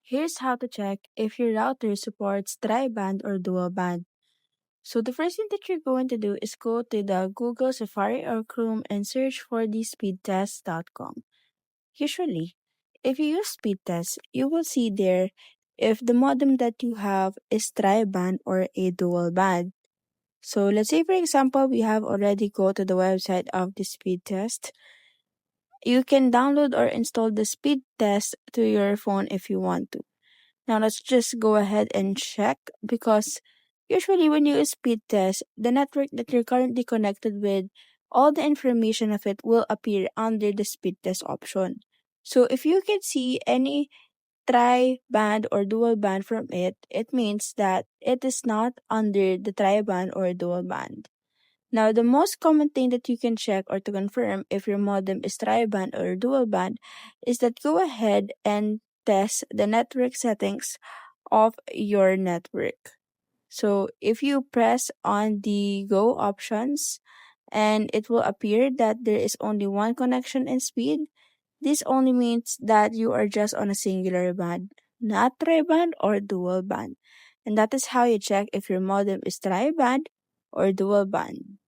Here's how to check if your router supports tri-band or dual band. So the first thing that you're going to do is go to the Google Safari or Chrome and search for the speedtest.com. Usually, if you use speedtest, you will see there if the modem that you have is tri-band or a dual band. So let's say for example, we have already go to the website of the speedtest. You can download or install the speedtest to your phone if you want to. Now let's just go ahead and check because usually when you speed test, the network that you're currently connected with, all the information of it will appear under the speed test option. So if you can see any tri band or dual band from it, it means that it is not under the tri band or dual band. Now, the most common thing that you can check or to confirm if your modem is tri-band or dual band is that go ahead and test the network settings of your network. So, if you press on the go options and it will appear that there is only one connection and speed, this only means that you are just on a singular band, not tri-band or dual band. And that is how you check if your modem is tri-band or dual band.